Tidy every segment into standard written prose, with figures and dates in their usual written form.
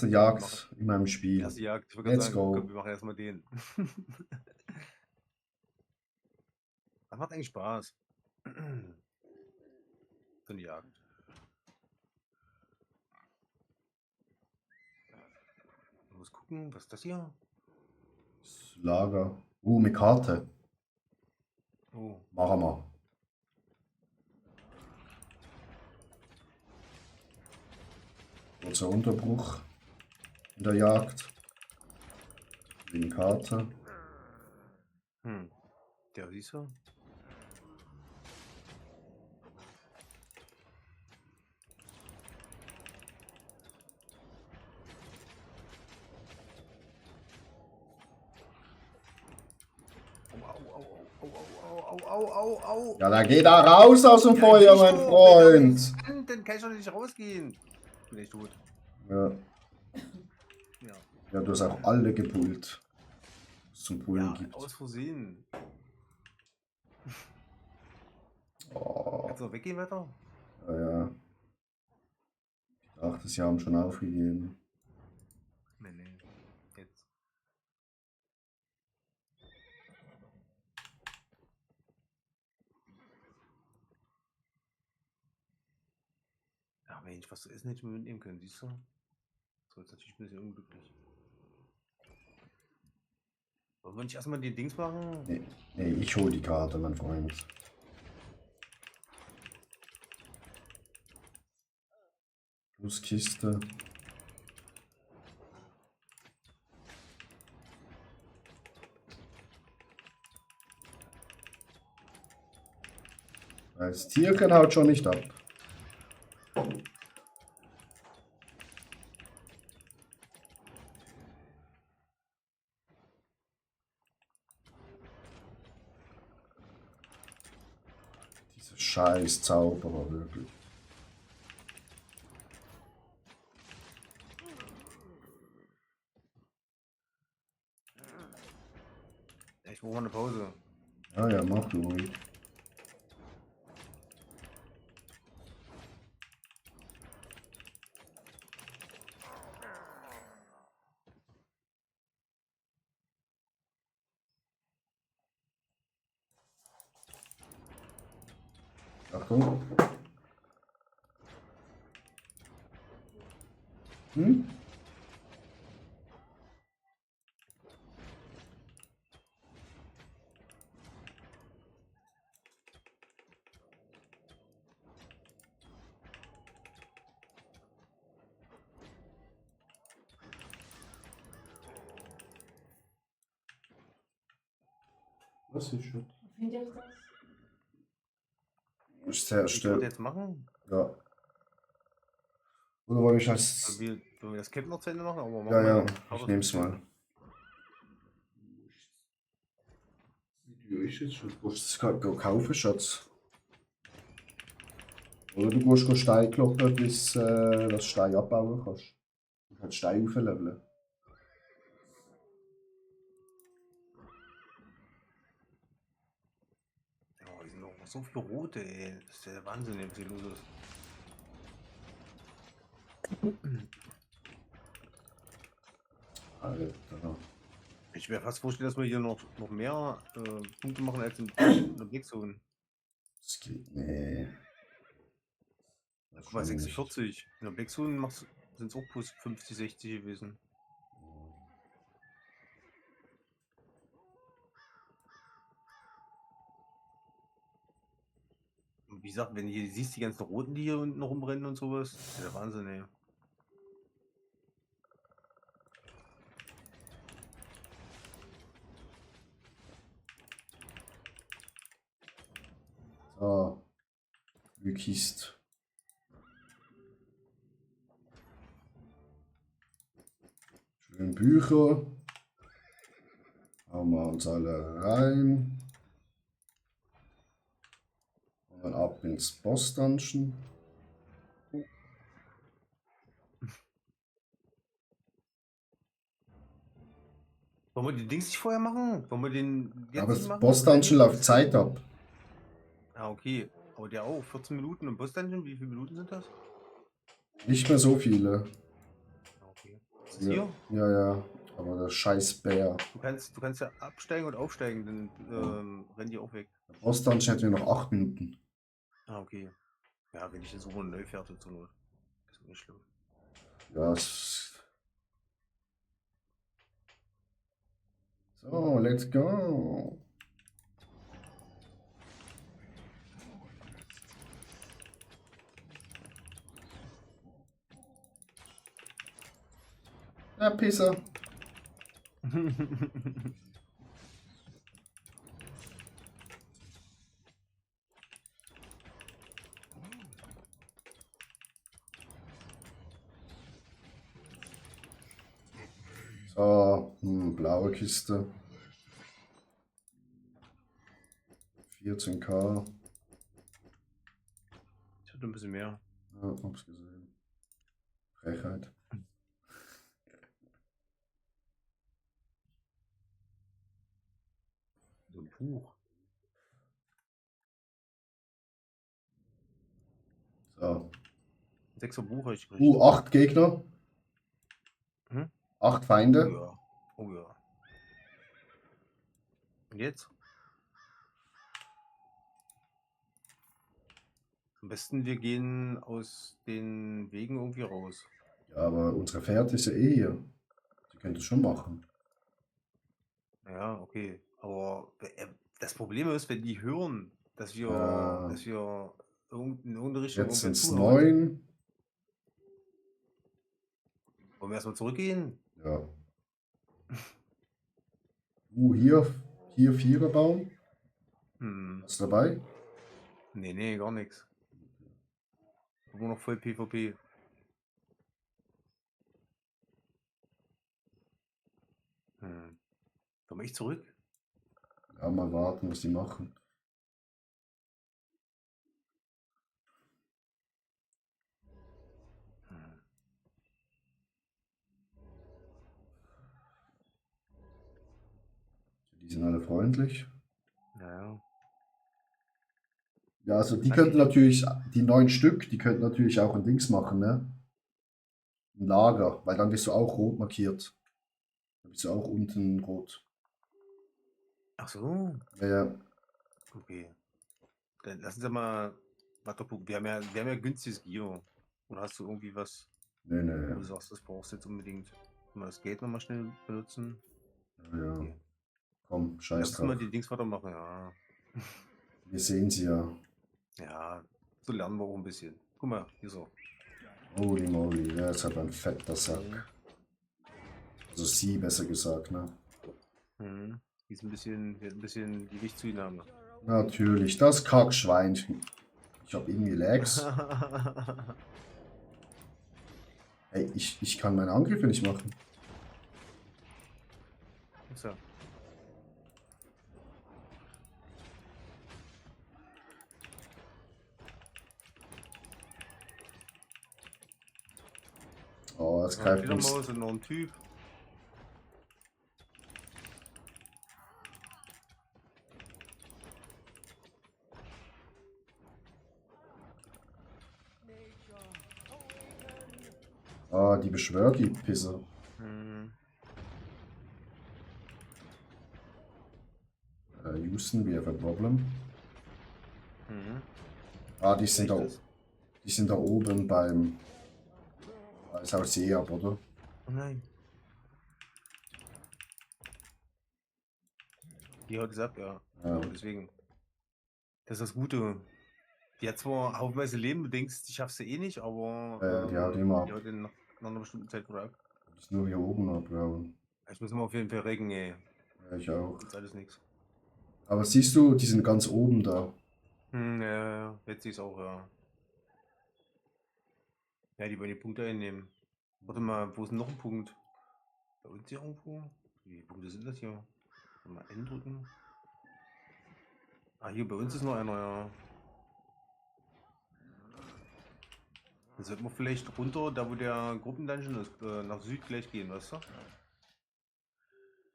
Jagd in meinem Spiel. Erste Jagd. Ich wollte gerade Let's sagen, komm, go. wir machen erstmal den. Das macht eigentlich Spaß. So eine Jagd. Ich muss gucken, was ist das hier? Das Lager. Mit Karte. Oh. Machen wir. Kurzer Unterbruch in der Jagd. Wegen Karte. Ja, siehst du? Au. Ja, dann geh da raus aus dem Feuer, mein Freund. Dann kann ich doch nicht rausgehen. Bin ich tot. Ja. Ja. Ja, du hast auch alle gepult. Was es zum Pullen Ja, gibt. aus Versehen. Oh. Kannst du noch weggehen weiter? Ja. Ich dachte, sie haben schon aufgegeben. Nee. Jetzt. Ja, Mensch, was zu essen hätte ich mir mitnehmen können, siehst du? So, jetzt natürlich ein bisschen unglücklich. Wollen wir nicht erstmal die Dings machen? Nee, ich hol die Karte, mein Freund. Plus Kiste. Das Tierchen haut schon nicht ab. Diese scheiß Zauberer, wirklich. Ich brauche mal eine Pause. Ja, mach du ruhig. Achtung. Was ist das? Finde ich das? Ist sehr Ich still. wollte jetzt machen. Ja. Oder wollte ich als. Wollen wir das Camp noch zu Ende machen? Aber Ja, ich nehm's mal. Wie teuer ist jetzt? Du musst es gerade kaufen, Schatz. Oder du musst Stein kloppen, bis das Stein abbauen kannst. Du kannst Stein aufleveln. Oh, hier sind noch so viele rote, ey. Das ist ja der Wahnsinn, was hier los ist. Alter. Ich wäre fast vorstellen, dass wir hier noch mehr Punkte machen als in der Black Zone. Das geht. Nee. Guck mal, 46. In der Black Zone sind es auch plus 50, 60 gewesen. Und wie gesagt, wenn du hier siehst, die ganzen Roten, die hier unten rumrennen und sowas, das ist ja der Wahnsinn, ey. So. Wie Kiste. Schön Bücher. Hauen wir uns alle rein. Und dann ab ins Boss-Dungeon. Wollen wir die Dings nicht vorher machen? Wollen wir den jetzt Aber nicht das machen? Boss-Dungeon läuft Zeit ab. Ah, okay. Aber der auch. 14 Minuten im Boss-Dungeon? Wie viele Minuten sind das? Nicht mehr so viele. Okay. Ist das Ja, hier? ja, ja. Aber der scheiß Bär. Du kannst ja absteigen und aufsteigen, dann rennen die auch weg. Der Boss-Dungeon hätte nur noch 8 Minuten. Ah, okay. Ja, wenn ich den so neu fährte zur Not. Ist auch nicht schlimm. Ja, so, let's go. Ja, Pisser. So, blaue Kiste. 14k. Ich hatte ein bisschen mehr. Ja, hab's gesehen. Frechheit. So ein Buch. So. 6er Buch habe ich gekriegt. 8 Gegner. Hm? 8 Oh Feinde. ja. Oh ja. Und jetzt? Am besten wir gehen aus den Wegen irgendwie raus. Ja, aber unsere Fährte ist ja eh hier. Die könnte schon machen. Ja, okay. Aber das Problem ist, wenn die hören, dass wir in irgendeine Richtung Jetzt irgendwer sind es zuhaut, 9. wollen wir erstmal zurückgehen? Ja. Hier Viererbaum. Hm. Was dabei? Nee, gar nichts. Nur noch voll PvP. Hm. Komm ich zurück? Ja, mal warten, was die machen. Hm. Die sind alle freundlich. Naja. Ja, also die Ah, könnten nee. natürlich, die 9 Stück, die könnten natürlich auch ein Dings machen, ne? Ein Lager, weil dann bist du auch rot markiert. Dann bist du auch unten rot. Ach so. Ja, ja. Okay. Dann lassen Sie mal weiter gucken. Wir haben ja günstiges Gear. Oder hast du irgendwie was, Nee, wo nee. du sagst, das brauchst du jetzt unbedingt? Mal das Geld nochmal schnell benutzen. Ja, ja. Okay. Komm, scheiß Lass uns mal drauf. die Dings weitermachen, ja. Wir sehen sie ja. Ja, so lernen wir auch ein bisschen. Guck mal, hier so. Holy moly, der ist halt ein fetter Mhm. Sack. Also sie, besser gesagt, ne? Mhm. Die ist die hat ein bisschen Gewichtszunahme. Natürlich, das Kackschweinchen. Ich hab irgendwie Lags. Ey, ich kann meine Angriffe nicht machen. So. Oh, jetzt Ja, eine greift uns. Fledermaus und noch ein Typ. Ah, die beschwört die Pisse. Mhm. Houston, we have a problem. Mhm. Ah, die sind Echtes. da oben beim. Ist auch Seab, oder? Oh nein. Die haut es ab, ja. Ja. Genau, deswegen. Das ist das Gute. Die hat zwar haufenweise Leben, du denkst, die schaffst du eh nicht, aber Die haut immer die ab. haut nach einer bestimmten Zeit wieder ab. Die ist nur hier oben abgehauen. Ich muss immer auf jeden Fall regen, ey. Ja, ich auch. Sonst alles nichts. Aber siehst du, die sind ganz oben da. Ja, jetzt sehe ich auch, ja. Ja, die wollen die Punkte einnehmen. Warte mal, wo ist denn noch ein Punkt? Bei uns hier irgendwo? Wie viele Punkte sind das hier? Mal N drücken. Ah, hier bei uns ist noch einer, ja. Dann sollten wir vielleicht runter, da wo der Gruppendungeon ist, nach Süd gleich gehen, weißt du?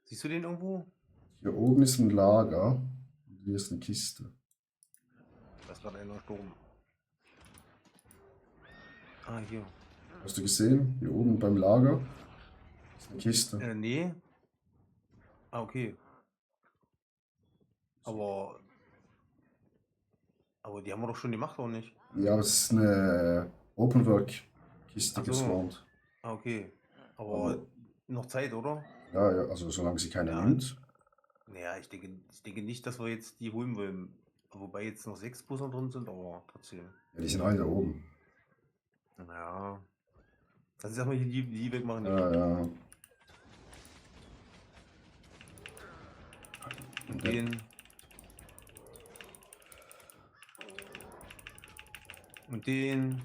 Siehst du den irgendwo? Hier oben ist ein Lager. Und hier ist eine Kiste. Da ist gerade einer Sturm. Ah, hier. Hast du gesehen? Hier oben beim Lager. Eine Kiste. Nee. Ah, okay. Aber die haben wir doch schon gemacht, oder nicht? Ja, aber es ist eine Open-Work-Kiste Ach so. gespawnt. Ah, okay. Aber Aber noch Zeit, oder? ja, ja, also solange sie keiner Ja. nimmt. Naja, ich denke nicht, dass wir jetzt die holen wollen. Wobei jetzt noch 6 Busse drin sind, aber trotzdem. Ja, die sind alle da oben. Ja. Lass uns erstmal hier die wegmachen. Ja, ja. Und den. Und den.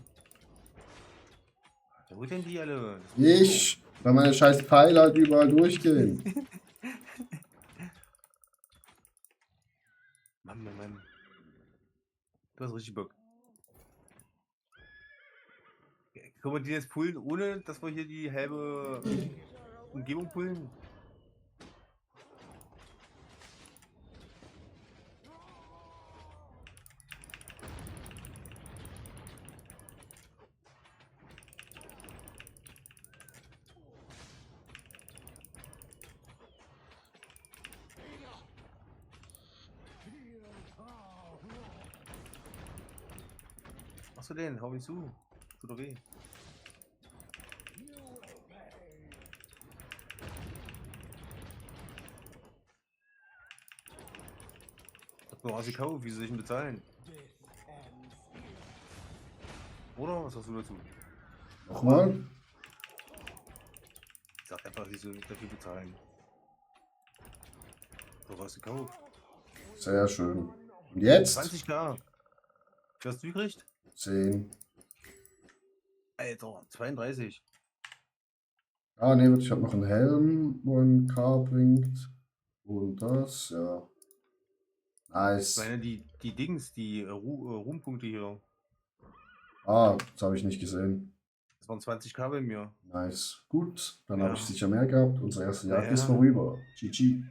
Ja, wo denn die alle? Ich, weil meine scheiß Pfeile halt überall durchgehen. Mann. Du hast richtig Bock. Können wir die jetzt pullen, ohne dass wir hier die halbe Umgebung pullen? Was machst du denn? Hau mich zu. Tut doch weh. Hab nur gekauft, wie soll ich ihn bezahlen? Oder? Was sagst du dazu? Nochmal? Sag einfach, sie soll dafür bezahlen. Du hast gekauft. Sehr schön. Und jetzt? 20k. Wie hast du gekriegt? 10. Alter, 32. Ah, ne, ich habe noch einen Helm, wo ein K bringt. Und das, ja. Ich Nice. meine, die Dings, die Ruhmpunkte hier. Ah, das habe ich nicht gesehen. Das waren 20k bei mir. Nice. Gut, dann Ja. habe ich sicher mehr gehabt. Unsere erste Jagd ist Ja. vorüber. GG.